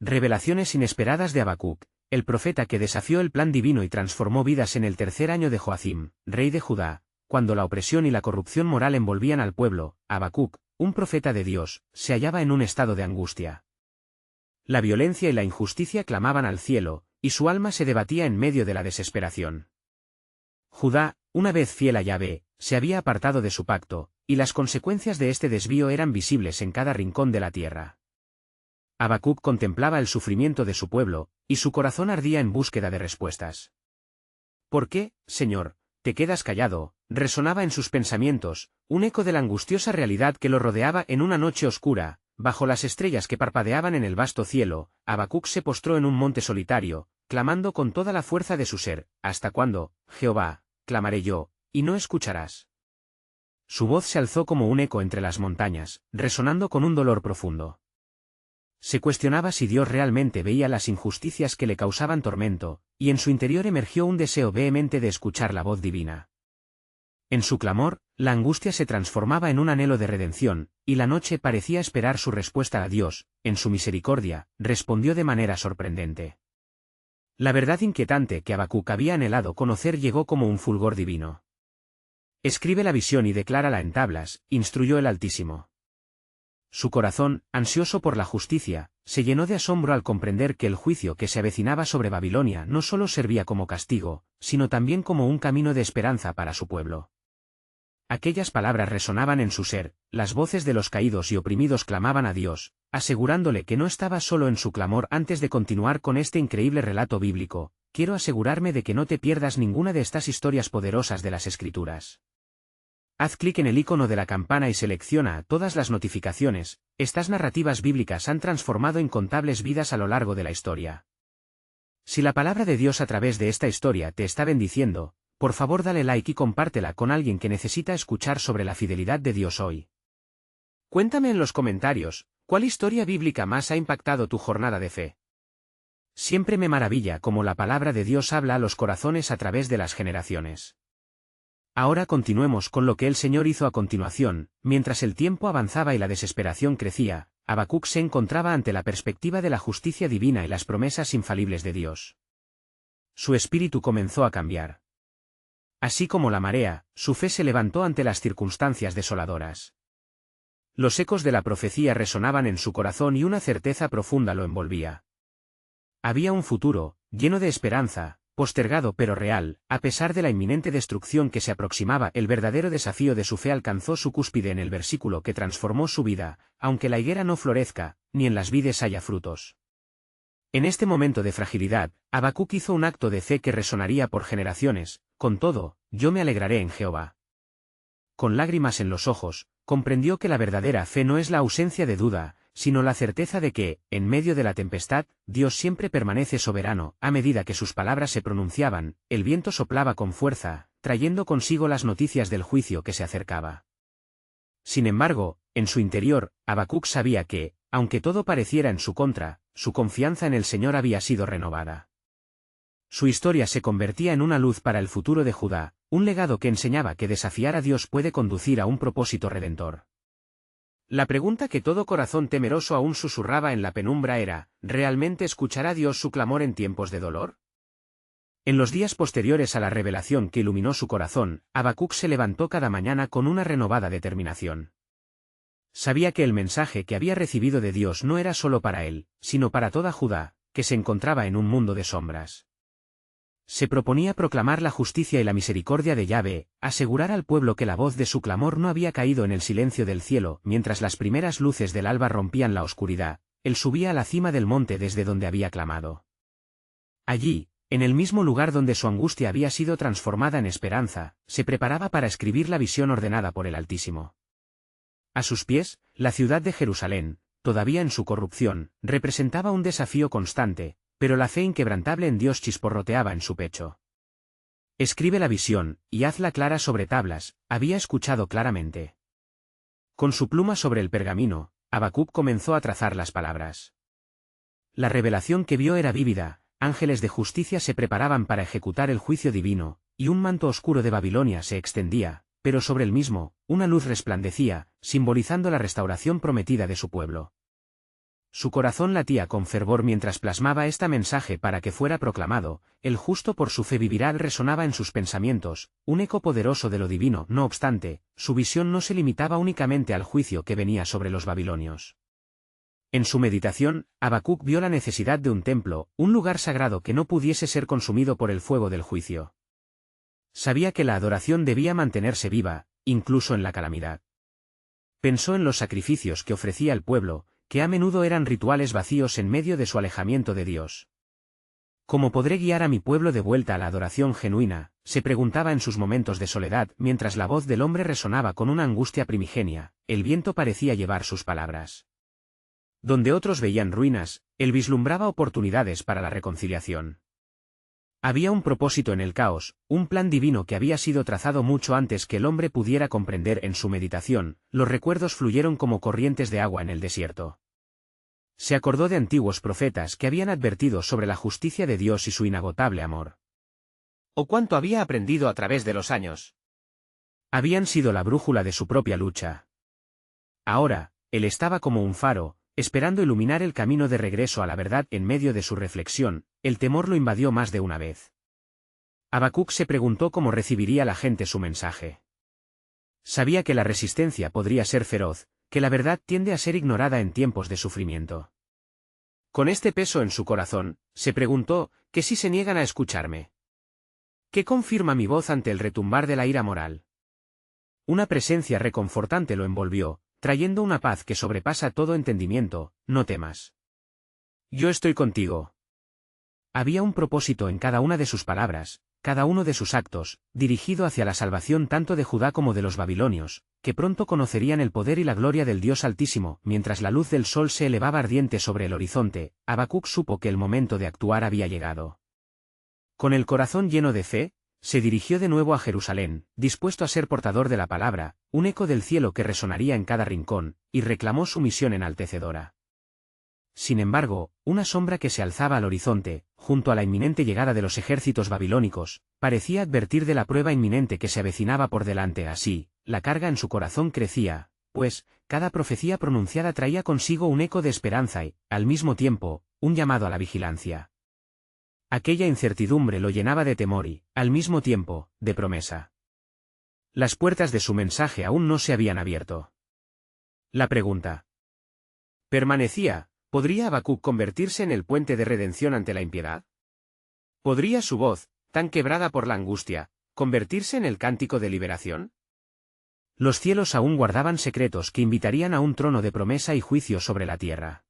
Revelaciones inesperadas de Habacuc, el profeta que desafió el plan divino y transformó vidas en el tercer año de Joacim, rey de Judá, cuando la opresión y la corrupción moral envolvían al pueblo. Habacuc, un profeta de Dios, se hallaba en un estado de angustia. La violencia y la injusticia clamaban al cielo, y su alma se debatía en medio de la desesperación. Judá, una vez fiel a Yahvé, se había apartado de su pacto, y las consecuencias de este desvío eran visibles en cada rincón de la tierra. Habacuc contemplaba el sufrimiento de su pueblo, y su corazón ardía en búsqueda de respuestas. ¿Por qué, Señor, te quedas callado? Resonaba en sus pensamientos, un eco de la angustiosa realidad que lo rodeaba en una noche oscura, bajo las estrellas que parpadeaban en el vasto cielo. Habacuc se postró en un monte solitario, clamando con toda la fuerza de su ser: ¿Hasta cuándo, Jehová, clamaré yo, y no escucharás? Su voz se alzó como un eco entre las montañas, resonando con un dolor profundo. Se cuestionaba si Dios realmente veía las injusticias que le causaban tormento, y en su interior emergió un deseo vehemente de escuchar la voz divina. En su clamor, la angustia se transformaba en un anhelo de redención, y la noche parecía esperar su respuesta a Dios. En su misericordia, respondió de manera sorprendente. La verdad inquietante que Habacuc había anhelado conocer llegó como un fulgor divino. Escribe la visión y declárala en tablas, instruyó el Altísimo. Su corazón, ansioso por la justicia, se llenó de asombro al comprender que el juicio que se avecinaba sobre Babilonia no solo servía como castigo, sino también como un camino de esperanza para su pueblo. Aquellas palabras resonaban en su ser, las voces de los caídos y oprimidos clamaban a Dios, asegurándole que no estaba solo en su clamor. Antes de continuar con este increíble relato bíblico, quiero asegurarme de que no te pierdas ninguna de estas historias poderosas de las Escrituras. Haz clic en el icono de la campana y selecciona todas las notificaciones. Estas narrativas bíblicas han transformado incontables vidas a lo largo de la historia. Si la palabra de Dios a través de esta historia te está bendiciendo, por favor dale like y compártela con alguien que necesita escuchar sobre la fidelidad de Dios hoy. Cuéntame en los comentarios, ¿cuál historia bíblica más ha impactado tu jornada de fe? Siempre me maravilla cómo la palabra de Dios habla a los corazones a través de las generaciones. Ahora continuemos con lo que el Señor hizo a continuación. Mientras el tiempo avanzaba y la desesperación crecía, Habacuc se encontraba ante la perspectiva de la justicia divina y las promesas infalibles de Dios. Su espíritu comenzó a cambiar. Así como la marea, su fe se levantó ante las circunstancias desoladoras. Los ecos de la profecía resonaban en su corazón y una certeza profunda lo envolvía. Había un futuro, lleno de esperanza, postergado pero real. A pesar de la inminente destrucción que se aproximaba, el verdadero desafío de su fe alcanzó su cúspide en el versículo que transformó su vida: aunque la higuera no florezca, ni en las vides haya frutos. En este momento de fragilidad, Habacuc hizo un acto de fe que resonaría por generaciones: con todo, yo me alegraré en Jehová. Con lágrimas en los ojos, comprendió que la verdadera fe no es la ausencia de duda, sino la certeza de que, en medio de la tempestad, Dios siempre permanece soberano. A medida que sus palabras se pronunciaban, el viento soplaba con fuerza, trayendo consigo las noticias del juicio que se acercaba. Sin embargo, en su interior, Habacuc sabía que, aunque todo pareciera en su contra, su confianza en el Señor había sido renovada. Su historia se convertía en una luz para el futuro de Judá, un legado que enseñaba que desafiar a Dios puede conducir a un propósito redentor. La pregunta que todo corazón temeroso aún susurraba en la penumbra era: ¿realmente escuchará Dios su clamor en tiempos de dolor? En los días posteriores a la revelación que iluminó su corazón, Habacuc se levantó cada mañana con una renovada determinación. Sabía que el mensaje que había recibido de Dios no era solo para él, sino para toda Judá, que se encontraba en un mundo de sombras. Se proponía proclamar la justicia y la misericordia de Yahvé, asegurar al pueblo que la voz de su clamor no había caído en el silencio del cielo. Mientras las primeras luces del alba rompían la oscuridad, él subía a la cima del monte desde donde había clamado. Allí, en el mismo lugar donde su angustia había sido transformada en esperanza, se preparaba para escribir la visión ordenada por el Altísimo. A sus pies, la ciudad de Jerusalén, todavía en su corrupción, representaba un desafío constante, pero la fe inquebrantable en Dios chisporroteaba en su pecho. Escribe la visión, y hazla clara sobre tablas, había escuchado claramente. Con su pluma sobre el pergamino, Habacuc comenzó a trazar las palabras. La revelación que vio era vívida: ángeles de justicia se preparaban para ejecutar el juicio divino, y un manto oscuro de Babilonia se extendía, pero sobre el mismo, una luz resplandecía, simbolizando la restauración prometida de su pueblo. Su corazón latía con fervor mientras plasmaba este mensaje para que fuera proclamado. El justo por su fe vivirá resonaba en sus pensamientos, un eco poderoso de lo divino. No obstante, su visión no se limitaba únicamente al juicio que venía sobre los babilonios. En su meditación, Habacuc vio la necesidad de un templo, un lugar sagrado que no pudiese ser consumido por el fuego del juicio. Sabía que la adoración debía mantenerse viva, incluso en la calamidad. Pensó en los sacrificios que ofrecía el pueblo, que a menudo eran rituales vacíos en medio de su alejamiento de Dios. ¿Cómo podré guiar a mi pueblo de vuelta a la adoración genuina?, se preguntaba en sus momentos de soledad, mientras la voz del hombre resonaba con una angustia primigenia. El viento parecía llevar sus palabras. Donde otros veían ruinas, él vislumbraba oportunidades para la reconciliación. Había un propósito en el caos, un plan divino que había sido trazado mucho antes que el hombre pudiera comprender. En su meditación, los recuerdos fluyeron como corrientes de agua en el desierto. Se acordó de antiguos profetas que habían advertido sobre la justicia de Dios y su inagotable amor. ¿O cuánto había aprendido a través de los años? Habían sido la brújula de su propia lucha. Ahora, él estaba como un faro, esperando iluminar el camino de regreso a la verdad. En medio de su reflexión, el temor lo invadió más de una vez. Habacuc se preguntó cómo recibiría la gente su mensaje. Sabía que la resistencia podría ser feroz, que la verdad tiende a ser ignorada en tiempos de sufrimiento. Con este peso en su corazón, se preguntó, ¿qué si se niegan a escucharme? ¿Qué confirma mi voz ante el retumbar de la ira moral? Una presencia reconfortante lo envolvió, trayendo una paz que sobrepasa todo entendimiento. No temas. Yo estoy contigo. Había un propósito en cada una de sus palabras, cada uno de sus actos, dirigido hacia la salvación tanto de Judá como de los babilonios, que pronto conocerían el poder y la gloria del Dios Altísimo. Mientras la luz del sol se elevaba ardiente sobre el horizonte, Habacuc supo que el momento de actuar había llegado. Con el corazón lleno de fe, se dirigió de nuevo a Jerusalén, dispuesto a ser portador de la palabra, un eco del cielo que resonaría en cada rincón, y reclamó su misión enaltecedora. Sin embargo, una sombra que se alzaba al horizonte, junto a la inminente llegada de los ejércitos babilónicos, parecía advertir de la prueba inminente que se avecinaba por delante. Así, la carga en su corazón crecía, pues, cada profecía pronunciada traía consigo un eco de esperanza y, al mismo tiempo, un llamado a la vigilancia. Aquella incertidumbre lo llenaba de temor y, al mismo tiempo, de promesa. Las puertas de su mensaje aún no se habían abierto. La pregunta permanecía: ¿podría Habacuc convertirse en el puente de redención ante la impiedad? ¿Podría su voz, tan quebrada por la angustia, convertirse en el cántico de liberación? Los cielos aún guardaban secretos que invitarían a un trono de promesa y juicio sobre la tierra.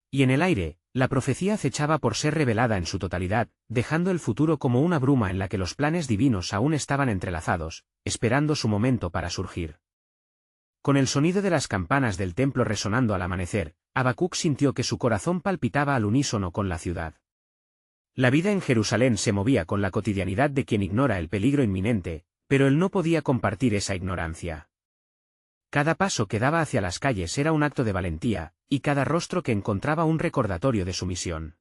Y en el aire, la profecía acechaba por ser revelada en su totalidad, dejando el futuro como una bruma en la que los planes divinos aún estaban entrelazados, esperando su momento para surgir. Con el sonido de las campanas del templo resonando al amanecer, Habacuc sintió que su corazón palpitaba al unísono con la ciudad. La vida en Jerusalén se movía con la cotidianidad de quien ignora el peligro inminente, pero él no podía compartir esa ignorancia. Cada paso que daba hacia las calles era un acto de valentía, y cada rostro que encontraba un recordatorio de su misión.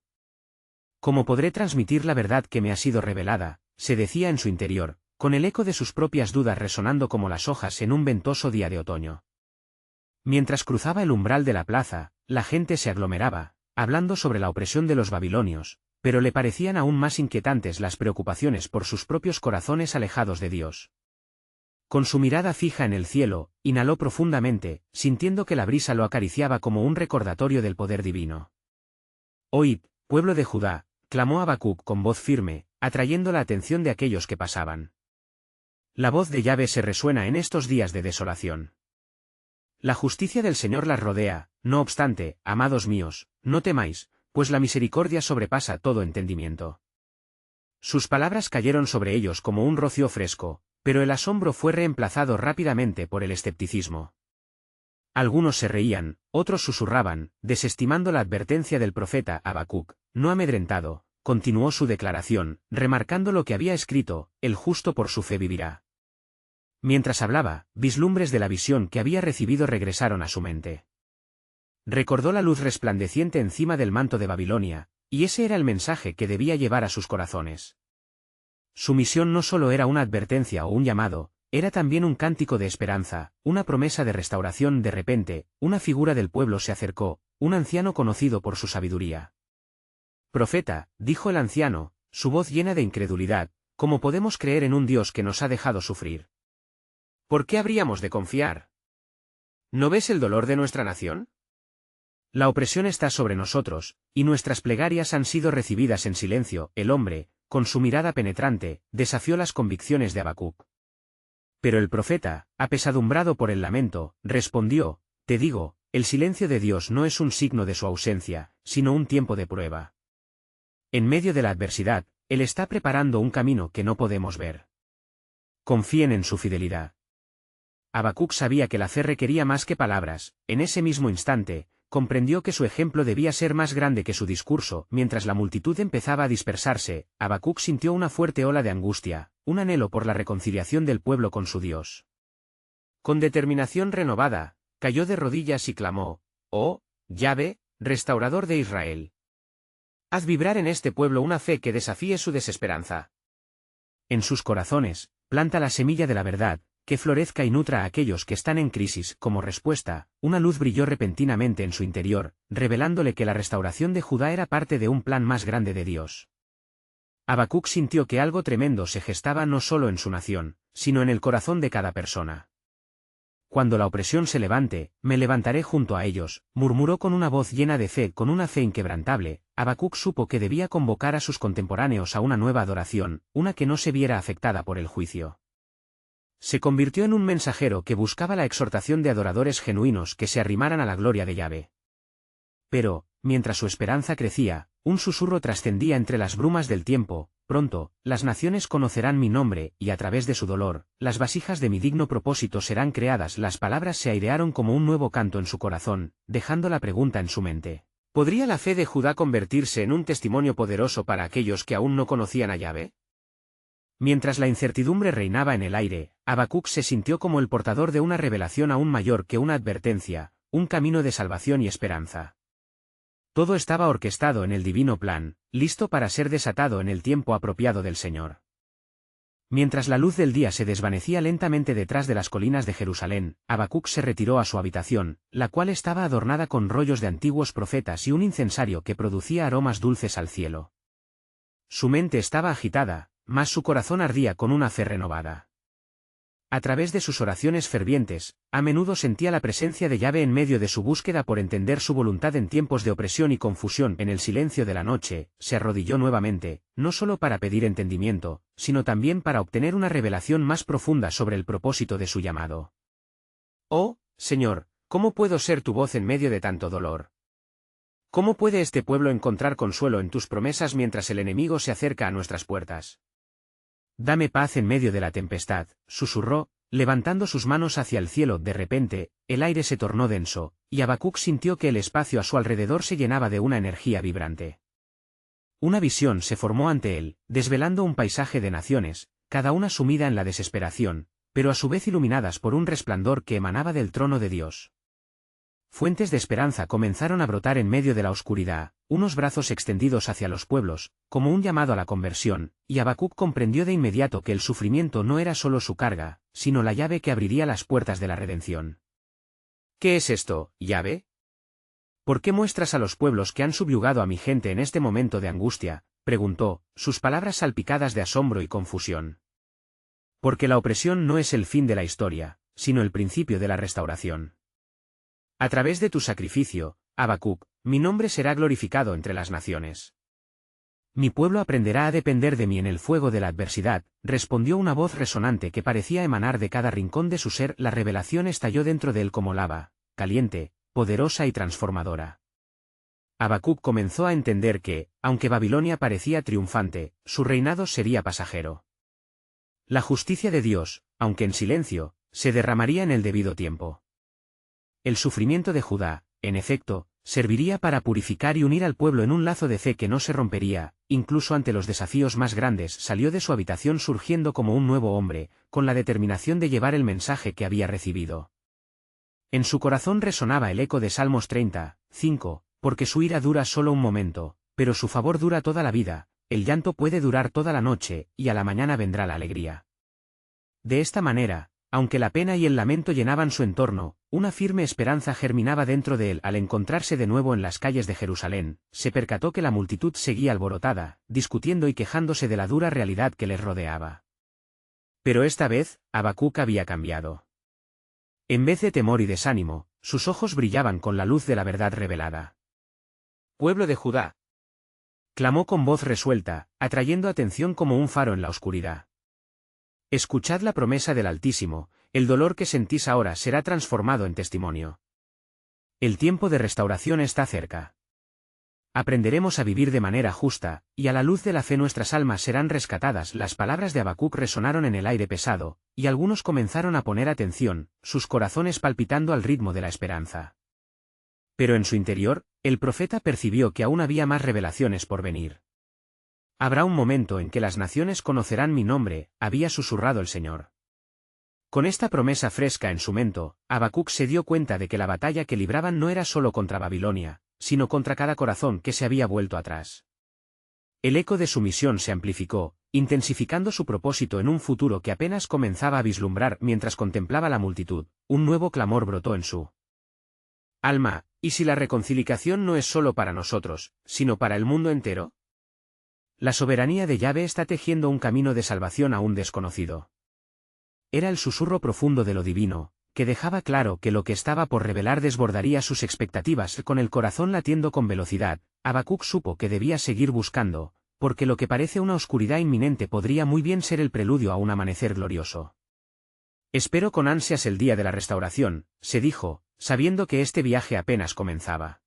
¿Cómo podré transmitir la verdad que me ha sido revelada?, se decía en su interior, con el eco de sus propias dudas resonando como las hojas en un ventoso día de otoño. Mientras cruzaba el umbral de la plaza, la gente se aglomeraba, hablando sobre la opresión de los babilonios, pero le parecían aún más inquietantes las preocupaciones por sus propios corazones alejados de Dios. Con su mirada fija en el cielo, inhaló profundamente, sintiendo que la brisa lo acariciaba como un recordatorio del poder divino. «Oíd, pueblo de Judá», clamó Habacuc con voz firme, atrayendo la atención de aquellos que pasaban. La voz de Yahvé se resuena en estos días de desolación. La justicia del Señor las rodea. No obstante, amados míos, no temáis, pues la misericordia sobrepasa todo entendimiento. Sus palabras cayeron sobre ellos como un rocío fresco, pero el asombro fue reemplazado rápidamente por el escepticismo. Algunos se reían, otros susurraban, desestimando la advertencia del profeta. Habacuc, no amedrentado, continuó su declaración, remarcando lo que había escrito: el justo por su fe vivirá. Mientras hablaba, vislumbres de la visión que había recibido regresaron a su mente. Recordó la luz resplandeciente encima del manto de Babilonia, y ese era el mensaje que debía llevar a sus corazones. Su misión no solo era una advertencia o un llamado, era también un cántico de esperanza, una promesa de restauración. De repente, una figura del pueblo se acercó, un anciano conocido por su sabiduría. Profeta, dijo el anciano, su voz llena de incredulidad, ¿cómo podemos creer en un Dios que nos ha dejado sufrir? ¿Por qué habríamos de confiar? ¿No ves el dolor de nuestra nación? La opresión está sobre nosotros, y nuestras plegarias han sido recibidas en silencio. El hombre, con su mirada penetrante, desafió las convicciones de Habacuc. Pero el profeta, apesadumbrado por el lamento, respondió, te digo, el silencio de Dios no es un signo de su ausencia, sino un tiempo de prueba. En medio de la adversidad, Él está preparando un camino que no podemos ver. Confíen en su fidelidad. Habacuc sabía que la fe requería más que palabras. En ese mismo instante, comprendió que su ejemplo debía ser más grande que su discurso. Mientras la multitud empezaba a dispersarse, Habacuc sintió una fuerte ola de angustia, un anhelo por la reconciliación del pueblo con su Dios. Con determinación renovada, cayó de rodillas y clamó, «Oh, Yahvé, restaurador de Israel. Haz vibrar en este pueblo una fe que desafíe su desesperanza. En sus corazones, planta la semilla de la verdad, que florezca y nutra a aquellos que están en crisis». Como respuesta, una luz brilló repentinamente en su interior, revelándole que la restauración de Judá era parte de un plan más grande de Dios. Habacuc sintió que algo tremendo se gestaba no solo en su nación, sino en el corazón de cada persona. Cuando la opresión se levante, me levantaré junto a ellos, murmuró con una voz llena de fe. Con una fe inquebrantable, Habacuc supo que debía convocar a sus contemporáneos a una nueva adoración, una que no se viera afectada por el juicio. Se convirtió en un mensajero que buscaba la exhortación de adoradores genuinos que se arrimaran a la gloria de Yahvé. Pero, mientras su esperanza crecía, un susurro trascendía entre las brumas del tiempo: pronto, las naciones conocerán mi nombre, y a través de su dolor, las vasijas de mi digno propósito serán creadas. Las palabras se airearon como un nuevo canto en su corazón, dejando la pregunta en su mente: ¿podría la fe de Judá convertirse en un testimonio poderoso para aquellos que aún no conocían a Yahvé? Mientras la incertidumbre reinaba en el aire, Habacuc se sintió como el portador de una revelación aún mayor que una advertencia, un camino de salvación y esperanza. Todo estaba orquestado en el divino plan, listo para ser desatado en el tiempo apropiado del Señor. Mientras la luz del día se desvanecía lentamente detrás de las colinas de Jerusalén, Habacuc se retiró a su habitación, la cual estaba adornada con rollos de antiguos profetas y un incensario que producía aromas dulces al cielo. Su mente estaba agitada, mas su corazón ardía con una fe renovada. A través de sus oraciones fervientes, a menudo sentía la presencia de Yahvé en medio de su búsqueda por entender su voluntad en tiempos de opresión y confusión. En el silencio de la noche, se arrodilló nuevamente, no solo para pedir entendimiento, sino también para obtener una revelación más profunda sobre el propósito de su llamado. Oh, Señor, ¿cómo puedo ser tu voz en medio de tanto dolor? ¿Cómo puede este pueblo encontrar consuelo en tus promesas mientras el enemigo se acerca a nuestras puertas? Dame paz en medio de la tempestad, susurró, levantando sus manos hacia el cielo. De repente, el aire se tornó denso, y Habacuc sintió que el espacio a su alrededor se llenaba de una energía vibrante. Una visión se formó ante él, desvelando un paisaje de naciones, cada una sumida en la desesperación, pero a su vez iluminadas por un resplandor que emanaba del trono de Dios. Fuentes de esperanza comenzaron a brotar en medio de la oscuridad, unos brazos extendidos hacia los pueblos, como un llamado a la conversión, y Habacuc comprendió de inmediato que el sufrimiento no era solo su carga, sino la llave que abriría las puertas de la redención. ¿Qué es esto, Yahvé? ¿Por qué muestras a los pueblos que han subyugado a mi gente en este momento de angustia?, preguntó, sus palabras salpicadas de asombro y confusión. Porque la opresión no es el fin de la historia, sino el principio de la restauración. A través de tu sacrificio, Habacuc, mi nombre será glorificado entre las naciones. Mi pueblo aprenderá a depender de mí en el fuego de la adversidad, respondió una voz resonante que parecía emanar de cada rincón de su ser. La revelación estalló dentro de él como lava, caliente, poderosa y transformadora. Habacuc comenzó a entender que, aunque Babilonia parecía triunfante, su reinado sería pasajero. La justicia de Dios, aunque en silencio, se derramaría en el debido tiempo. El sufrimiento de Judá, en efecto, serviría para purificar y unir al pueblo en un lazo de fe que no se rompería. Incluso ante los desafíos más grandes. Salió de su habitación surgiendo como un nuevo hombre, con la determinación de llevar el mensaje que había recibido. En su corazón resonaba el eco de Salmos 30:5, porque su ira dura solo un momento, pero su favor dura toda la vida, el llanto puede durar toda la noche, y a la mañana vendrá la alegría. De esta manera, Aunque la pena y el lamento llenaban su entorno, una firme esperanza germinaba dentro de él. Al encontrarse de nuevo en las calles de Jerusalén, se percató que la multitud seguía alborotada, discutiendo y quejándose de la dura realidad que les rodeaba. Pero esta vez, Habacuc había cambiado. En vez de temor y desánimo, sus ojos brillaban con la luz de la verdad revelada. «Pueblo de Judá», clamó con voz resuelta, atrayendo atención como un faro en la oscuridad. Escuchad la promesa del Altísimo, el dolor que sentís ahora será transformado en testimonio. El tiempo de restauración está cerca. Aprenderemos a vivir de manera justa, y a la luz de la fe nuestras almas serán rescatadas. Las palabras de Habacuc resonaron en el aire pesado, y algunos comenzaron a poner atención, sus corazones palpitando al ritmo de la esperanza. Pero en su interior, el profeta percibió que aún había más revelaciones por venir. «Habrá un momento en que las naciones conocerán mi nombre», había susurrado el Señor. Con esta promesa fresca en su mente, Habacuc se dio cuenta de que la batalla que libraban no era solo contra Babilonia, sino contra cada corazón que se había vuelto atrás. El eco de su misión se amplificó, intensificando su propósito en un futuro que apenas comenzaba a vislumbrar. Mientras contemplaba la multitud, un nuevo clamor brotó en su alma: ¿y si la reconciliación no es solo para nosotros, sino para el mundo entero? La soberanía de Yahvé está tejiendo un camino de salvación aún desconocido. Era el susurro profundo de lo divino, que dejaba claro que lo que estaba por revelar desbordaría sus expectativas. Con el corazón latiendo con velocidad, Habacuc supo que debía seguir buscando, porque lo que parece una oscuridad inminente podría muy bien ser el preludio a un amanecer glorioso. «Espero con ansias el día de la restauración», se dijo, sabiendo que este viaje apenas comenzaba.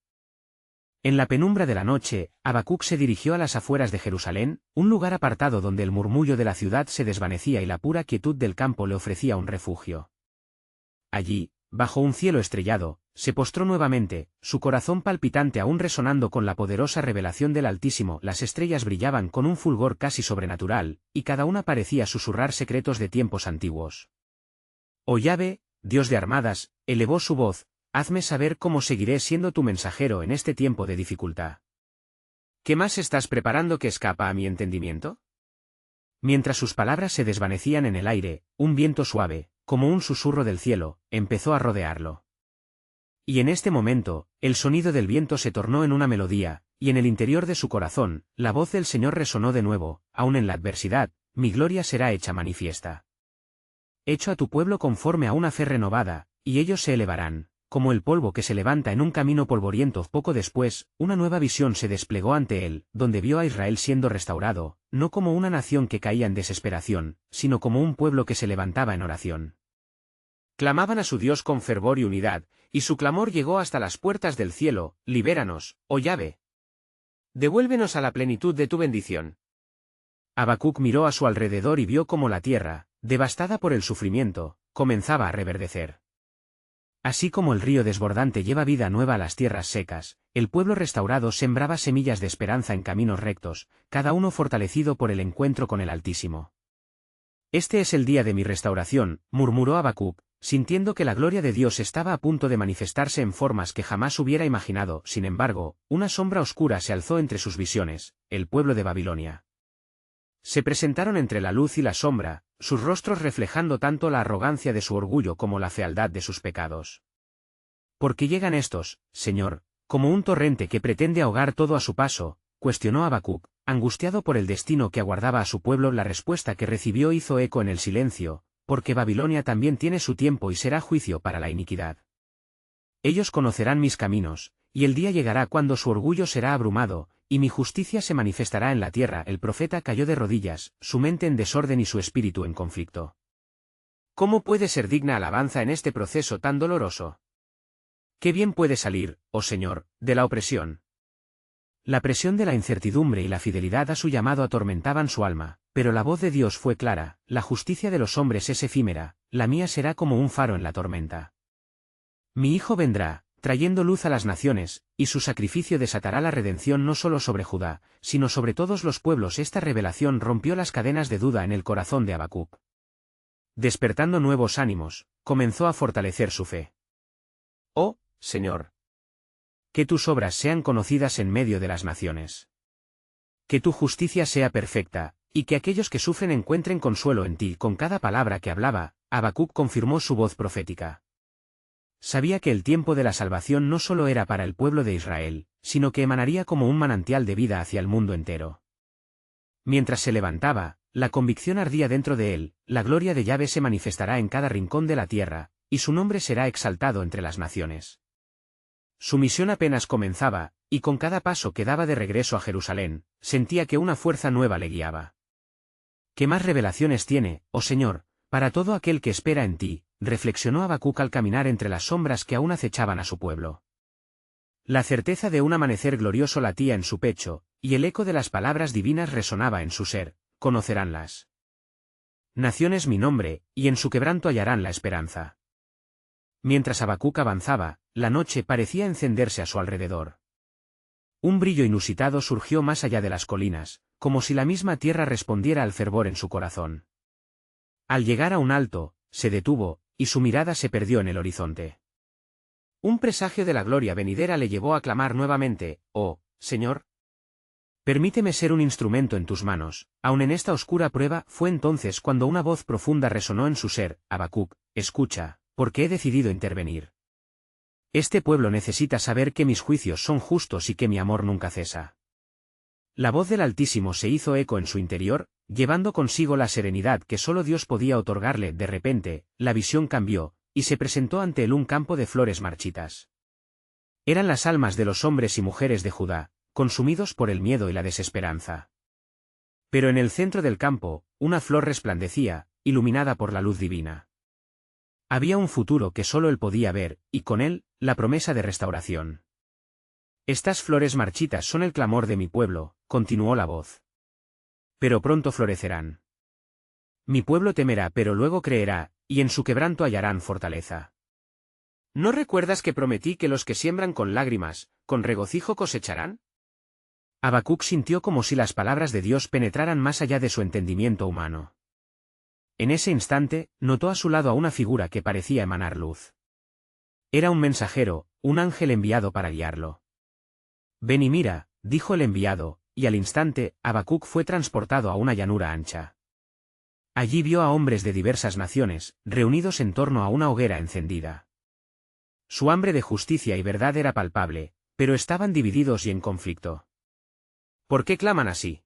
En la penumbra de la noche, Habacuc se dirigió a las afueras de Jerusalén, un lugar apartado donde el murmullo de la ciudad se desvanecía y la pura quietud del campo le ofrecía un refugio. Allí, bajo un cielo estrellado, se postró nuevamente, su corazón palpitante aún resonando con la poderosa revelación del Altísimo. Las estrellas brillaban con un fulgor casi sobrenatural, y cada una parecía susurrar secretos de tiempos antiguos. «Oh Yahvé, Dios de armadas», elevó su voz, «hazme saber cómo seguiré siendo tu mensajero en este tiempo de dificultad. ¿Qué más estás preparando que escapa a mi entendimiento?». Mientras sus palabras se desvanecían en el aire, un viento suave, como un susurro del cielo, empezó a rodearlo. Y en este momento, el sonido del viento se tornó en una melodía, y en el interior de su corazón, la voz del Señor resonó de nuevo: «Aún en la adversidad, mi gloria será hecha manifiesta. Hecho a tu pueblo conforme a una fe renovada, y ellos se elevarán como el polvo que se levanta en un camino polvoriento». Poco después, una nueva visión se desplegó ante él, donde vio a Israel siendo restaurado, no como una nación que caía en desesperación, sino como un pueblo que se levantaba en oración. Clamaban a su Dios con fervor y unidad, y su clamor llegó hasta las puertas del cielo: «Libéranos, oh Yahvé. Devuélvenos a la plenitud de tu bendición». Habacuc miró a su alrededor y vio cómo la tierra, devastada por el sufrimiento, comenzaba a reverdecer. Así como el río desbordante lleva vida nueva a las tierras secas, el pueblo restaurado sembraba semillas de esperanza en caminos rectos, cada uno fortalecido por el encuentro con el Altísimo. «Este es el día de mi restauración», murmuró Habacuc, sintiendo que la gloria de Dios estaba a punto de manifestarse en formas que jamás hubiera imaginado. Sin embargo, una sombra oscura se alzó entre sus visiones: el pueblo de Babilonia. Se presentaron entre la luz y la sombra, sus rostros reflejando tanto la arrogancia de su orgullo como la fealdad de sus pecados. «¿Por qué llegan estos, Señor, como un torrente que pretende ahogar todo a su paso?», cuestionó Habacuc, angustiado por el destino que aguardaba a su pueblo. La respuesta que recibió hizo eco en el silencio: «Porque Babilonia también tiene su tiempo y será juicio para la iniquidad. Ellos conocerán mis caminos, y el día llegará cuando su orgullo será abrumado, y mi justicia se manifestará en la tierra». El profeta cayó de rodillas, su mente en desorden y su espíritu en conflicto. ¿Cómo puede ser digna alabanza en este proceso tan doloroso? ¿Qué bien puede salir, oh Señor, de la opresión? La presión de la incertidumbre y la fidelidad a su llamado atormentaban su alma, pero la voz de Dios fue clara: «La justicia de los hombres es efímera, la mía será como un faro en la tormenta. Mi Hijo vendrá, trayendo luz a las naciones, y su sacrificio desatará la redención no solo sobre Judá, sino sobre todos los pueblos». Esta revelación rompió las cadenas de duda en el corazón de Habacuc. Despertando nuevos ánimos, comenzó a fortalecer su fe. «Oh, Señor, que tus obras sean conocidas en medio de las naciones. Que tu justicia sea perfecta, y que aquellos que sufren encuentren consuelo en ti. Con cada palabra que hablaba, Habacuc confirmó su voz profética. Sabía que el tiempo de la salvación no solo era para el pueblo de Israel, sino que emanaría como un manantial de vida hacia el mundo entero. Mientras se levantaba, la convicción ardía dentro de él: la gloria de Yahvé se manifestará en cada rincón de la tierra, y su nombre será exaltado entre las naciones. Su misión apenas comenzaba, y con cada paso que daba de regreso a Jerusalén, sentía que una fuerza nueva le guiaba. ¿Qué más revelaciones tiene, oh Señor, para todo aquel que espera en ti?, reflexionó Habacuc al caminar entre las sombras que aún acechaban a su pueblo. La certeza de un amanecer glorioso latía en su pecho, y el eco de las palabras divinas resonaba en su ser: conocerán las naciones mi nombre, y en su quebranto hallarán la esperanza. Mientras Habacuc avanzaba, la noche parecía encenderse a su alrededor. Un brillo inusitado surgió más allá de las colinas, como si la misma tierra respondiera al fervor en su corazón. Al llegar a un alto, se detuvo, y su mirada se perdió en el horizonte. Un presagio de la gloria venidera le llevó a clamar nuevamente: «Oh, Señor, permíteme ser un instrumento en tus manos». Aun en esta oscura prueba, fue entonces cuando una voz profunda resonó en su ser: «Habacuc, escucha, porque he decidido intervenir. Este pueblo necesita saber que mis juicios son justos y que mi amor nunca cesa». La voz del Altísimo se hizo eco en su interior, llevando consigo la serenidad que solo Dios podía otorgarle. De repente, la visión cambió, y se presentó ante él un campo de flores marchitas. Eran las almas de los hombres y mujeres de Judá, consumidos por el miedo y la desesperanza. Pero en el centro del campo, una flor resplandecía, iluminada por la luz divina. Había un futuro que solo él podía ver, y con él, la promesa de restauración. «Estas flores marchitas son el clamor de mi pueblo», continuó la voz. «Pero pronto florecerán. Mi pueblo temerá pero luego creerá, y en su quebranto hallarán fortaleza. ¿No recuerdas que prometí que los que siembran con lágrimas, con regocijo cosecharán?». Habacuc sintió como si las palabras de Dios penetraran más allá de su entendimiento humano. En ese instante, notó a su lado a una figura que parecía emanar luz. Era un mensajero, un ángel enviado para guiarlo. «Ven y mira», dijo el enviado, y al instante, Habacuc fue transportado a una llanura ancha. Allí vio a hombres de diversas naciones, reunidos en torno a una hoguera encendida. Su hambre de justicia y verdad era palpable, pero estaban divididos y en conflicto. «¿Por qué claman así?»,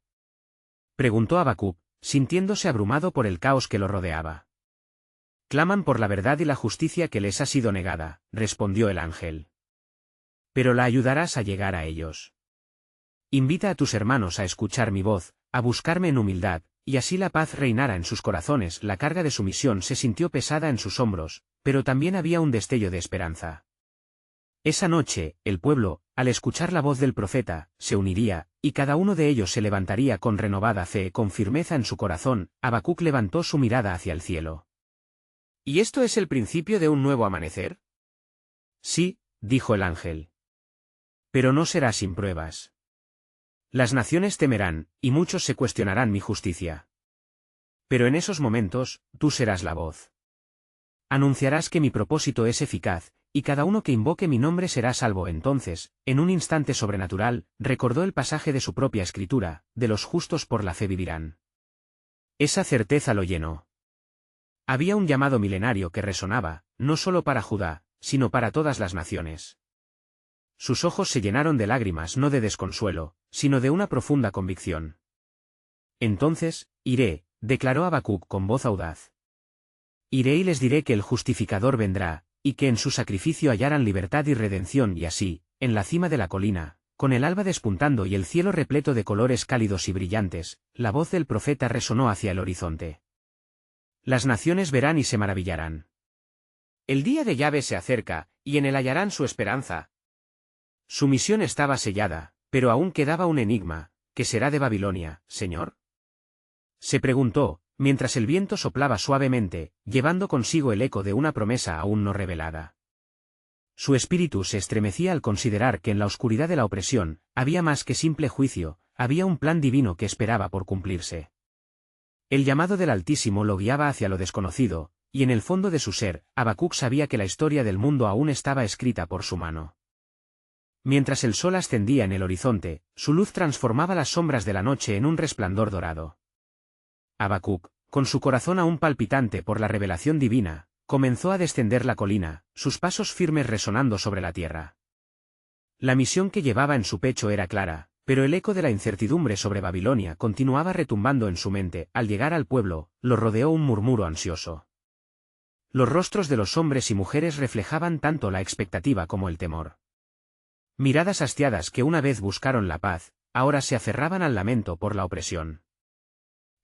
preguntó Habacuc, sintiéndose abrumado por el caos que lo rodeaba. «Claman por la verdad y la justicia que les ha sido negada», respondió el ángel. «Pero la ayudarás a llegar a ellos. Invita a tus hermanos a escuchar mi voz, a buscarme en humildad, y así la paz reinará en sus corazones». La carga de su misión se sintió pesada en sus hombros, pero también había un destello de esperanza. Esa noche, el pueblo, al escuchar la voz del profeta, se uniría, y cada uno de ellos se levantaría con renovada fe, con firmeza en su corazón. Habacuc levantó su mirada hacia el cielo. «¿Y esto es el principio de un nuevo amanecer?». «Sí», dijo el ángel. «Pero no será sin pruebas. Las naciones temerán, y muchos se cuestionarán mi justicia. Pero en esos momentos, tú serás la voz. Anunciarás que mi propósito es eficaz, y cada uno que invoque mi nombre será salvo». Entonces, en un instante sobrenatural, recordó el pasaje de su propia escritura: «De los justos por la fe vivirán». Esa certeza lo llenó. Había un llamado milenario que resonaba, no solo para Judá, sino para todas las naciones. Sus ojos se llenaron de lágrimas, no de desconsuelo, sino de una profunda convicción. «Entonces, iré», declaró Habacuc con voz audaz. «Iré y les diré que el justificador vendrá, y que en su sacrificio hallarán libertad y redención». Y así, en la cima de la colina, con el alba despuntando y el cielo repleto de colores cálidos y brillantes, la voz del profeta resonó hacia el horizonte. «Las naciones verán y se maravillarán. El día de Yahvé se acerca, y en él hallarán su esperanza». Su misión estaba sellada, pero aún quedaba un enigma: ¿qué será de Babilonia, Señor?, se preguntó, mientras el viento soplaba suavemente, llevando consigo el eco de una promesa aún no revelada. Su espíritu se estremecía al considerar que en la oscuridad de la opresión, había más que simple juicio, había un plan divino que esperaba por cumplirse. El llamado del Altísimo lo guiaba hacia lo desconocido, y en el fondo de su ser, Habacuc sabía que la historia del mundo aún estaba escrita por su mano. Mientras el sol ascendía en el horizonte, su luz transformaba las sombras de la noche en un resplandor dorado. Habacuc, con su corazón aún palpitante por la revelación divina, comenzó a descender la colina, sus pasos firmes resonando sobre la tierra. La misión que llevaba en su pecho era clara, pero el eco de la incertidumbre sobre Babilonia continuaba retumbando en su mente. Al llegar al pueblo, lo rodeó un murmuro ansioso. Los rostros de los hombres y mujeres reflejaban tanto la expectativa como el temor. Miradas hastiadas que una vez buscaron la paz, ahora se aferraban al lamento por la opresión.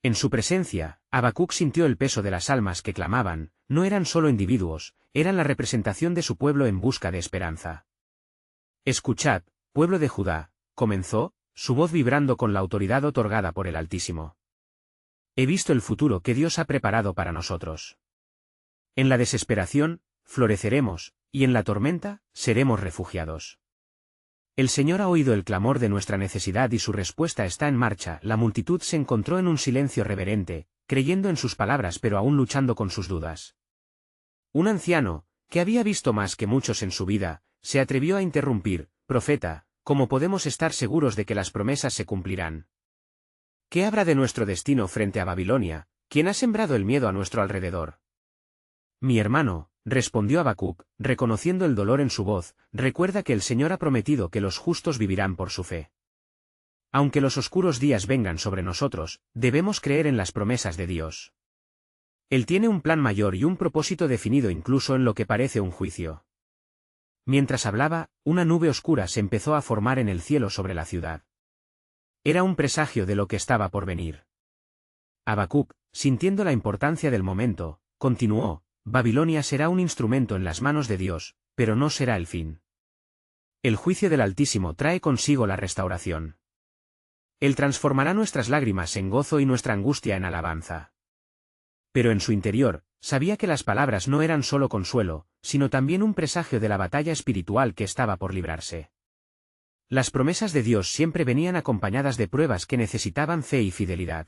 En su presencia, Habacuc sintió el peso de las almas que clamaban. No eran solo individuos, eran la representación de su pueblo en busca de esperanza. Escuchad, pueblo de Judá, comenzó, su voz vibrando con la autoridad otorgada por el Altísimo. He visto el futuro que Dios ha preparado para nosotros. En la desesperación, floreceremos, y en la tormenta, seremos refugiados. El Señor ha oído el clamor de nuestra necesidad y su respuesta está en marcha. La multitud se encontró en un silencio reverente, creyendo en sus palabras pero aún luchando con sus dudas. Un anciano, que había visto más que muchos en su vida, se atrevió a interrumpir: profeta, ¿cómo podemos estar seguros de que las promesas se cumplirán? ¿Qué habrá de nuestro destino frente a Babilonia, quien ha sembrado el miedo a nuestro alrededor? Mi hermano, respondió Habacuc, reconociendo el dolor en su voz, recuerda que el Señor ha prometido que los justos vivirán por su fe. Aunque los oscuros días vengan sobre nosotros, debemos creer en las promesas de Dios. Él tiene un plan mayor y un propósito definido incluso en lo que parece un juicio. Mientras hablaba, una nube oscura se empezó a formar en el cielo sobre la ciudad. Era un presagio de lo que estaba por venir. Habacuc, sintiendo la importancia del momento, continuó: Babilonia será un instrumento en las manos de Dios, pero no será el fin. El juicio del Altísimo trae consigo la restauración. Él transformará nuestras lágrimas en gozo y nuestra angustia en alabanza. Pero en su interior, sabía que las palabras no eran solo consuelo, sino también un presagio de la batalla espiritual que estaba por librarse. Las promesas de Dios siempre venían acompañadas de pruebas que necesitaban fe y fidelidad.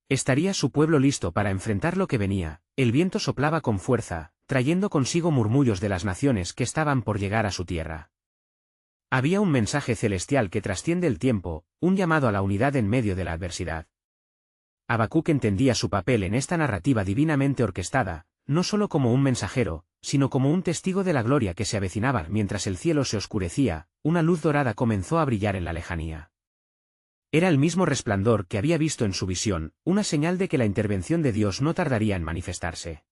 ¿Estaría su pueblo listo para enfrentar lo que venía? El viento soplaba con fuerza, trayendo consigo murmullos de las naciones que estaban por llegar a su tierra. Había un mensaje celestial que trasciende el tiempo, un llamado a la unidad en medio de la adversidad. Habacuc entendía su papel en esta narrativa divinamente orquestada, no solo como un mensajero, sino como un testigo de la gloria que se avecinaba. Mientras el cielo se oscurecía, una luz dorada comenzó a brillar en la lejanía. Era el mismo resplandor que había visto en su visión, una señal de que la intervención de Dios no tardaría en manifestarse.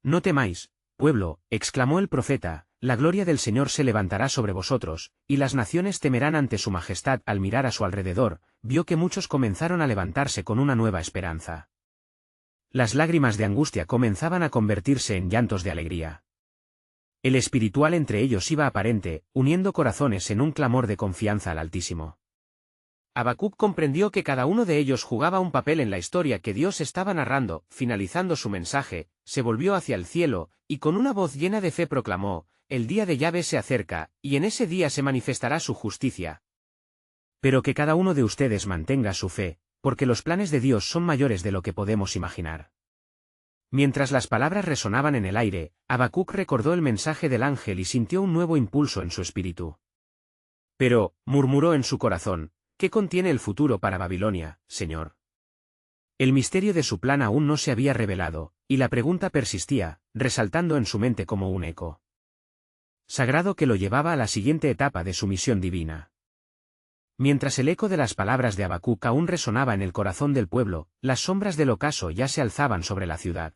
No temáis, pueblo, exclamó el profeta, la gloria del Señor se levantará sobre vosotros, y las naciones temerán ante su majestad. Al mirar a su alrededor, vio que muchos comenzaron a levantarse con una nueva esperanza. Las lágrimas de angustia comenzaban a convertirse en llantos de alegría. El espiritual entre ellos iba aparente, uniendo corazones en un clamor de confianza al Altísimo. Habacuc comprendió que cada uno de ellos jugaba un papel en la historia que Dios estaba narrando. Finalizando su mensaje, se volvió hacia el cielo, y con una voz llena de fe proclamó: el día de Yahvé se acerca, y en ese día se manifestará su justicia. Pero que cada uno de ustedes mantenga su fe, porque los planes de Dios son mayores de lo que podemos imaginar. Mientras las palabras resonaban en el aire, Habacuc recordó el mensaje del ángel y sintió un nuevo impulso en su espíritu. Pero, murmuró en su corazón, ¿qué contiene el futuro para Babilonia, Señor? El misterio de su plan aún no se había revelado, y la pregunta persistía, resaltando en su mente como un eco sagrado que lo llevaba a la siguiente etapa de su misión divina. Mientras el eco de las palabras de Habacuc aún resonaba en el corazón del pueblo, las sombras del ocaso ya se alzaban sobre la ciudad.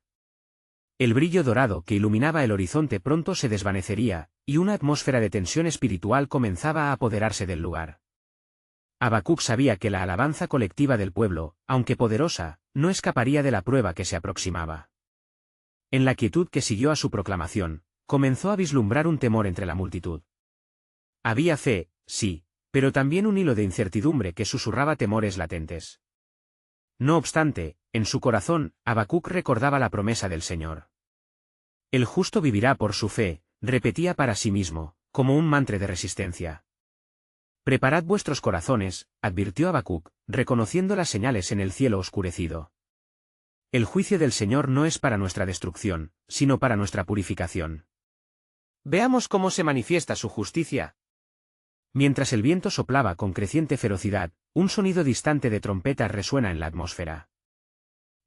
El brillo dorado que iluminaba el horizonte pronto se desvanecería, y una atmósfera de tensión espiritual comenzaba a apoderarse del lugar. Habacuc sabía que la alabanza colectiva del pueblo, aunque poderosa, no escaparía de la prueba que se aproximaba. En la quietud que siguió a su proclamación, comenzó a vislumbrar un temor entre la multitud. Había fe, sí, pero también un hilo de incertidumbre que susurraba temores latentes. No obstante, en su corazón, Habacuc recordaba la promesa del Señor. El justo vivirá por su fe, repetía para sí mismo, como un mantra de resistencia. Preparad vuestros corazones, advirtió Habacuc, reconociendo las señales en el cielo oscurecido. El juicio del Señor no es para nuestra destrucción, sino para nuestra purificación. Veamos cómo se manifiesta su justicia. Mientras el viento soplaba con creciente ferocidad, un sonido distante de trompetas resuena en la atmósfera.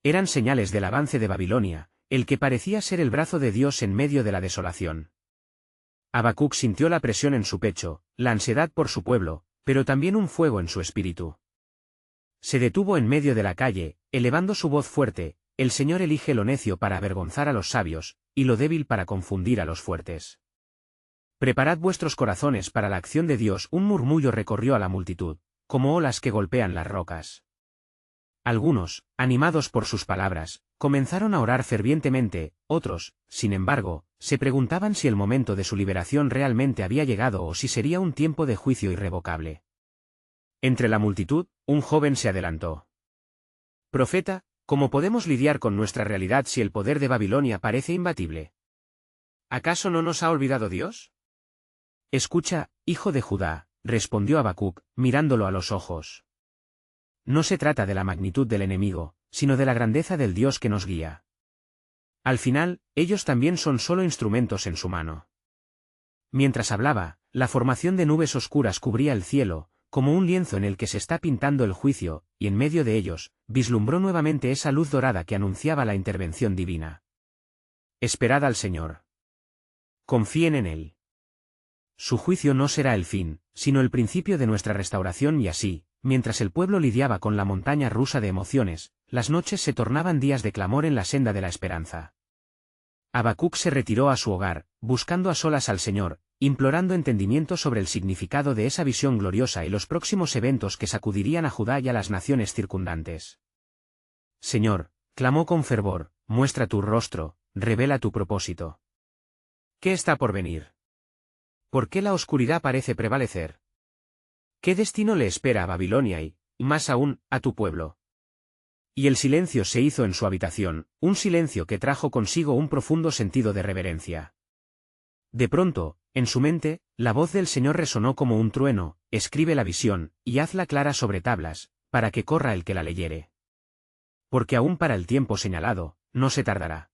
Eran señales del avance de Babilonia, el que parecía ser el brazo de Dios en medio de la desolación. Habacuc sintió la presión en su pecho, la ansiedad por su pueblo, pero también un fuego en su espíritu. Se detuvo en medio de la calle, elevando su voz fuerte: el Señor elige lo necio para avergonzar a los sabios, y lo débil para confundir a los fuertes. Preparad vuestros corazones para la acción de Dios. Un murmullo recorrió a la multitud, como olas que golpean las rocas. Algunos, animados por sus palabras, comenzaron a orar fervientemente, otros, sin embargo, se preguntaban si el momento de su liberación realmente había llegado o si sería un tiempo de juicio irrevocable. Entre la multitud, un joven se adelantó. Profeta, ¿cómo podemos lidiar con nuestra realidad si el poder de Babilonia parece imbatible? ¿Acaso no nos ha olvidado Dios? Escucha, hijo de Judá, respondió Habacuc, mirándolo a los ojos. No se trata de la magnitud del enemigo, sino de la grandeza del Dios que nos guía. Al final, ellos también son solo instrumentos en su mano. Mientras hablaba, la formación de nubes oscuras cubría el cielo, como un lienzo en el que se está pintando el juicio, y en medio de ellos, vislumbró nuevamente esa luz dorada que anunciaba la intervención divina. Esperad al Señor. Confíen en Él. Su juicio no será el fin, sino el principio de nuestra restauración. Y así, mientras el pueblo lidiaba con la montaña rusa de emociones, las noches se tornaban días de clamor en la senda de la esperanza. Habacuc se retiró a su hogar, buscando a solas al Señor, implorando entendimiento sobre el significado de esa visión gloriosa y los próximos eventos que sacudirían a Judá y a las naciones circundantes. Señor, clamó con fervor, muestra tu rostro, revela tu propósito. ¿Qué está por venir? ¿Por qué la oscuridad parece prevalecer? ¿Qué destino le espera a Babilonia y, más aún, a tu pueblo? Y el silencio se hizo en su habitación, un silencio que trajo consigo un profundo sentido de reverencia. De pronto, en su mente, la voz del Señor resonó como un trueno: escribe la visión, y hazla clara sobre tablas, para que corra el que la leyere. Porque aún para el tiempo señalado, no se tardará.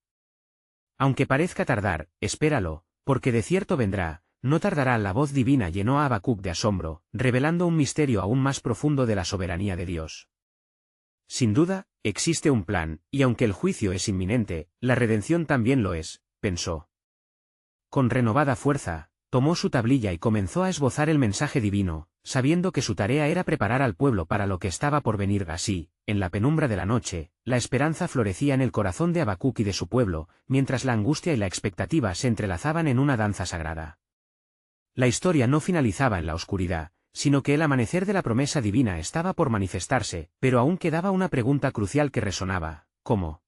Aunque parezca tardar, espéralo, porque de cierto vendrá. No tardará. La voz divina llenó a Habacuc de asombro, revelando un misterio aún más profundo de la soberanía de Dios. Sin duda, existe un plan, y aunque el juicio es inminente, la redención también lo es, pensó. Con renovada fuerza, tomó su tablilla y comenzó a esbozar el mensaje divino, sabiendo que su tarea era preparar al pueblo para lo que estaba por venir. Así, en la penumbra de la noche, la esperanza florecía en el corazón de Habacuc y de su pueblo, mientras la angustia y la expectativa se entrelazaban en una danza sagrada. La historia no finalizaba en la oscuridad, sino que el amanecer de la promesa divina estaba por manifestarse, pero aún quedaba una pregunta crucial que resonaba: ¿cómo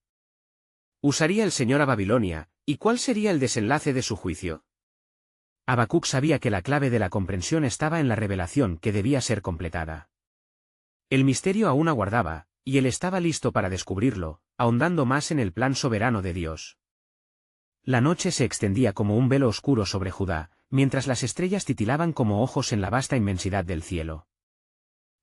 usaría el Señor a Babilonia, y cuál sería el desenlace de su juicio? Habacuc sabía que la clave de la comprensión estaba en la revelación que debía ser completada. El misterio aún aguardaba, y él estaba listo para descubrirlo, ahondando más en el plan soberano de Dios. La noche se extendía como un velo oscuro sobre Judá, mientras las estrellas titilaban como ojos en la vasta inmensidad del cielo.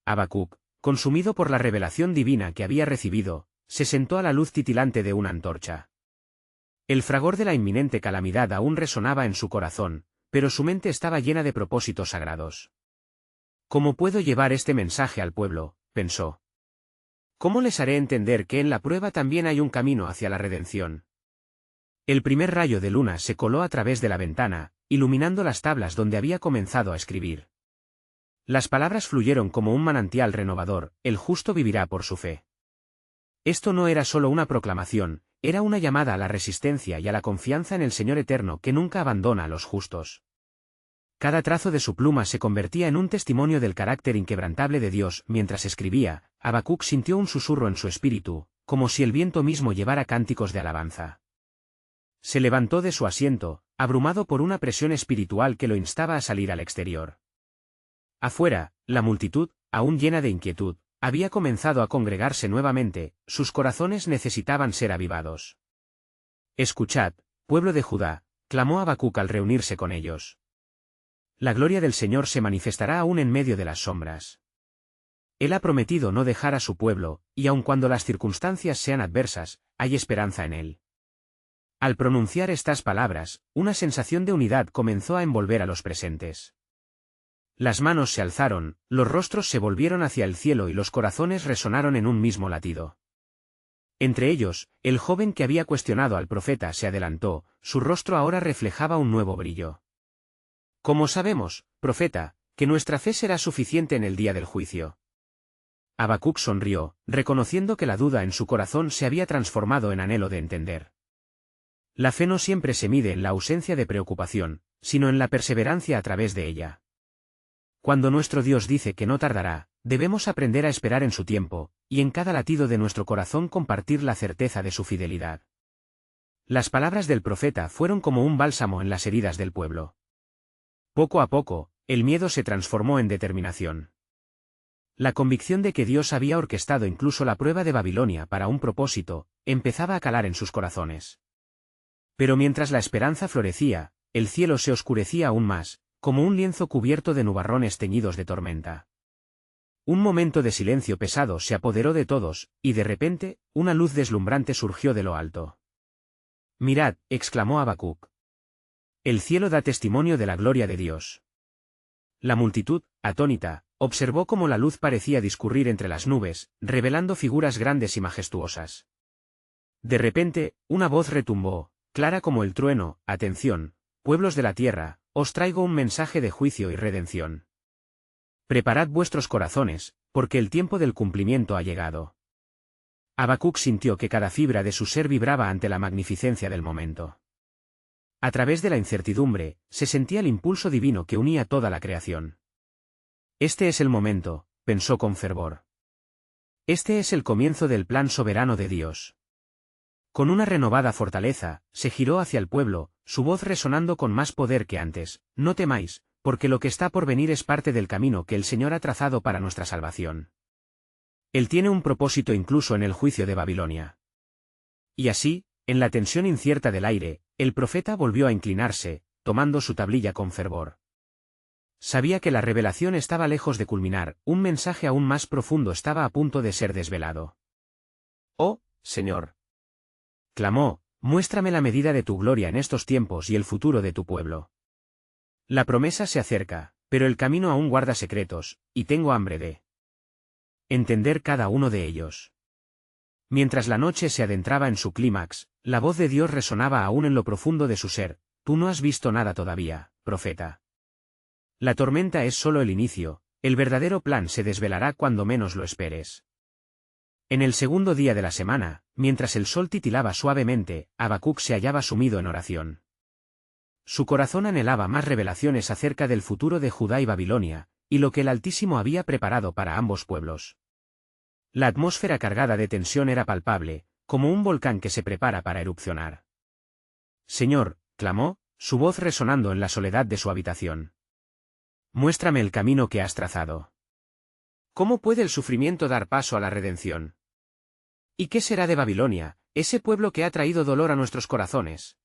Habacuc, consumido por la revelación divina que había recibido, se sentó a la luz titilante de una antorcha. El fragor de la inminente calamidad aún resonaba en su corazón, pero su mente estaba llena de propósitos sagrados. ¿Cómo puedo llevar este mensaje al pueblo?, pensó. ¿Cómo les haré entender que en la prueba también hay un camino hacia la redención? El primer rayo de luna se coló a través de la ventana, iluminando las tablas donde había comenzado a escribir. Las palabras fluyeron como un manantial renovador: el justo vivirá por su fe. Esto no era solo una proclamación, era una llamada a la resistencia y a la confianza en el Señor eterno que nunca abandona a los justos. Cada trazo de su pluma se convertía en un testimonio del carácter inquebrantable de Dios. Mientras escribía, Habacuc sintió un susurro en su espíritu, como si el viento mismo llevara cánticos de alabanza. Se levantó de su asiento, abrumado por una presión espiritual que lo instaba a salir al exterior. Afuera, la multitud, aún llena de inquietud, había comenzado a congregarse nuevamente. Sus corazones necesitaban ser avivados. Escuchad, pueblo de Judá, clamó Habacuc al reunirse con ellos. La gloria del Señor se manifestará aún en medio de las sombras. Él ha prometido no dejar a su pueblo, y aun cuando las circunstancias sean adversas, hay esperanza en él. Al pronunciar estas palabras, una sensación de unidad comenzó a envolver a los presentes. Las manos se alzaron, los rostros se volvieron hacia el cielo y los corazones resonaron en un mismo latido. Entre ellos, el joven que había cuestionado al profeta se adelantó, su rostro ahora reflejaba un nuevo brillo. ¿Cómo sabemos, profeta, que nuestra fe será suficiente en el día del juicio? Habacuc sonrió, reconociendo que la duda en su corazón se había transformado en anhelo de entender. La fe no siempre se mide en la ausencia de preocupación, sino en la perseverancia a través de ella. Cuando nuestro Dios dice que no tardará, debemos aprender a esperar en su tiempo, y en cada latido de nuestro corazón compartir la certeza de su fidelidad. Las palabras del profeta fueron como un bálsamo en las heridas del pueblo. Poco a poco, el miedo se transformó en determinación. La convicción de que Dios había orquestado incluso la prueba de Babilonia para un propósito, empezaba a calar en sus corazones. Pero mientras la esperanza florecía, el cielo se oscurecía aún más, como un lienzo cubierto de nubarrones teñidos de tormenta. Un momento de silencio pesado se apoderó de todos, y de repente, una luz deslumbrante surgió de lo alto. «Mirad», exclamó Habacuc. «El cielo da testimonio de la gloria de Dios». La multitud, atónita, observó cómo la luz parecía discurrir entre las nubes, revelando figuras grandes y majestuosas. De repente, una voz retumbó, clara como el trueno: «Atención, pueblos de la tierra, os traigo un mensaje de juicio y redención. Preparad vuestros corazones, porque el tiempo del cumplimiento ha llegado». Habacuc sintió que cada fibra de su ser vibraba ante la magnificencia del momento. A través de la incertidumbre, se sentía el impulso divino que unía toda la creación. «Este es el momento», pensó con fervor. «Este es el comienzo del plan soberano de Dios». Con una renovada fortaleza, se giró hacia el pueblo, su voz resonando con más poder que antes: «No temáis, porque lo que está por venir es parte del camino que el Señor ha trazado para nuestra salvación. Él tiene un propósito incluso en el juicio de Babilonia». Y así, en la tensión incierta del aire, el profeta volvió a inclinarse, tomando su tablilla con fervor. Sabía que la revelación estaba lejos de culminar, un mensaje aún más profundo estaba a punto de ser desvelado. «Oh, Señor», clamó, «muéstrame la medida de tu gloria en estos tiempos y el futuro de tu pueblo. La promesa se acerca, pero el camino aún guarda secretos, y tengo hambre de entender cada uno de ellos». Mientras la noche se adentraba en su clímax, la voz de Dios resonaba aún en lo profundo de su ser: «Tú no has visto nada todavía, profeta. La tormenta es solo el inicio, el verdadero plan se desvelará cuando menos lo esperes». En el segundo día de la semana, mientras el sol titilaba suavemente, Habacuc se hallaba sumido en oración. Su corazón anhelaba más revelaciones acerca del futuro de Judá y Babilonia, y lo que el Altísimo había preparado para ambos pueblos. La atmósfera cargada de tensión era palpable, como un volcán que se prepara para erupcionar. «Señor», clamó, su voz resonando en la soledad de su habitación, «muéstrame el camino que has trazado. ¿Cómo puede el sufrimiento dar paso a la redención? ¿Y qué será de Babilonia, ese pueblo que ha traído dolor a nuestros corazones?»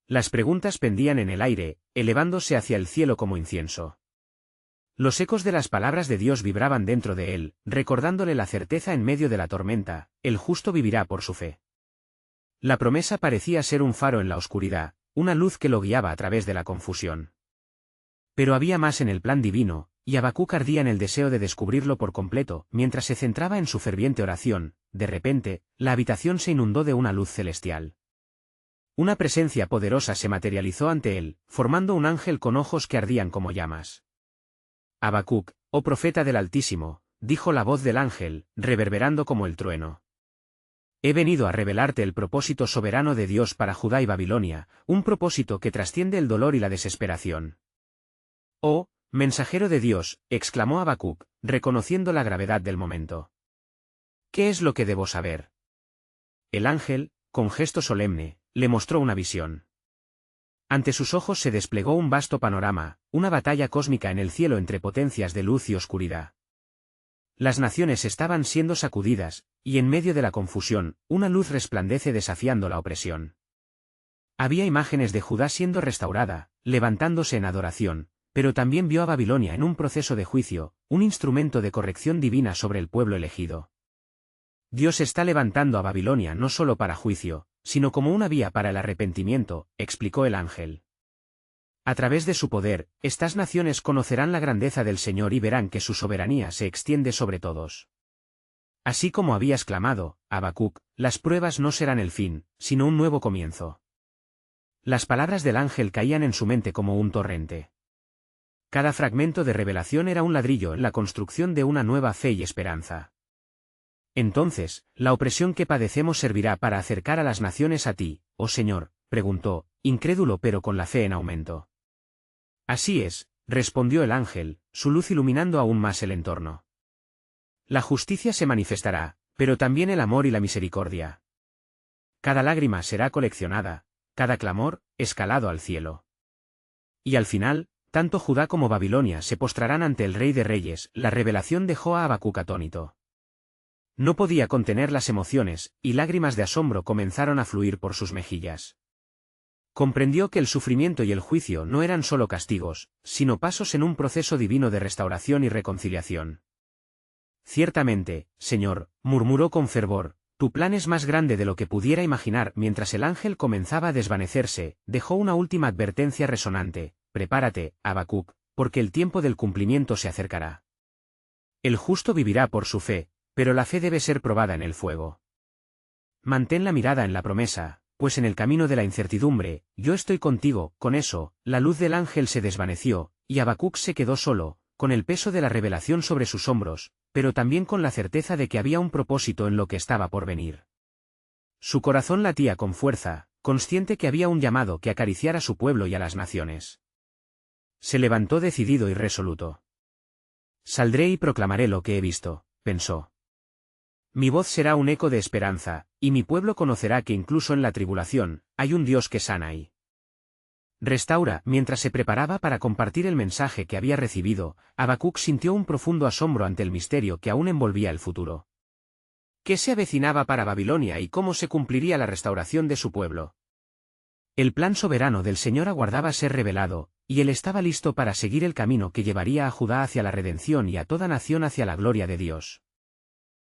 Las preguntas pendían en el aire, elevándose hacia el cielo como incienso. Los ecos de las palabras de Dios vibraban dentro de él, recordándole la certeza en medio de la tormenta: el justo vivirá por su fe. La promesa parecía ser un faro en la oscuridad, una luz que lo guiaba a través de la confusión. Pero había más en el plan divino, y Habacuc ardía en el deseo de descubrirlo por completo. Mientras se centraba en su ferviente oración, de repente, la habitación se inundó de una luz celestial. Una presencia poderosa se materializó ante él, formando un ángel con ojos que ardían como llamas. «Habacuc, oh profeta del Altísimo», dijo la voz del ángel, reverberando como el trueno. «He venido a revelarte el propósito soberano de Dios para Judá y Babilonia, un propósito que trasciende el dolor y la desesperación». «Oh, mensajero de Dios», exclamó Habacuc, reconociendo la gravedad del momento. «¿Qué es lo que debo saber?» El ángel, con gesto solemne, le mostró una visión. Ante sus ojos se desplegó un vasto panorama, una batalla cósmica en el cielo entre potencias de luz y oscuridad. Las naciones estaban siendo sacudidas, y en medio de la confusión, una luz resplandece desafiando la opresión. Había imágenes de Judá siendo restaurada, levantándose en adoración, pero también vio a Babilonia en un proceso de juicio, un instrumento de corrección divina sobre el pueblo elegido. Dios está levantando a Babilonia no solo para juicio, sino como una vía para el arrepentimiento, explicó el ángel. A través de su poder, estas naciones conocerán la grandeza del Señor y verán que su soberanía se extiende sobre todos. Así como habías clamado, Habacuc, las pruebas no serán el fin, sino un nuevo comienzo. Las palabras del ángel caían en su mente como un torrente. Cada fragmento de revelación era un ladrillo en la construcción de una nueva fe y esperanza. Entonces, ¿la opresión que padecemos servirá para acercar a las naciones a ti, oh Señor?, preguntó, incrédulo pero con la fe en aumento. Así es, respondió el ángel, su luz iluminando aún más el entorno. La justicia se manifestará, pero también el amor y la misericordia. Cada lágrima será coleccionada, cada clamor, escalado al cielo. Y al final, tanto Judá como Babilonia se postrarán ante el Rey de Reyes. La revelación dejó a Habacuc atónito. No podía contener las emociones, y lágrimas de asombro comenzaron a fluir por sus mejillas. Comprendió que el sufrimiento y el juicio no eran solo castigos, sino pasos en un proceso divino de restauración y reconciliación. Ciertamente, Señor, murmuró con fervor, tu plan es más grande de lo que pudiera imaginar. Mientras el ángel comenzaba a desvanecerse, dejó una última advertencia resonante: prepárate, Habacuc, porque el tiempo del cumplimiento se acercará. El justo vivirá por su fe, pero la fe debe ser probada en el fuego. Mantén la mirada en la promesa, pues en el camino de la incertidumbre, yo estoy contigo. Con eso, la luz del ángel se desvaneció, y Habacuc se quedó solo, con el peso de la revelación sobre sus hombros, pero también con la certeza de que había un propósito en lo que estaba por venir. Su corazón latía con fuerza, consciente que había un llamado que acariciara a su pueblo y a las naciones. Se levantó decidido y resoluto. Saldré y proclamaré lo que he visto, pensó. Mi voz será un eco de esperanza, y mi pueblo conocerá que incluso en la tribulación, hay un Dios que sana y restaura. Mientras se preparaba para compartir el mensaje que había recibido, Habacuc sintió un profundo asombro ante el misterio que aún envolvía el futuro. ¿Qué se avecinaba para Babilonia y cómo se cumpliría la restauración de su pueblo? El plan soberano del Señor aguardaba ser revelado, y él estaba listo para seguir el camino que llevaría a Judá hacia la redención y a toda nación hacia la gloria de Dios.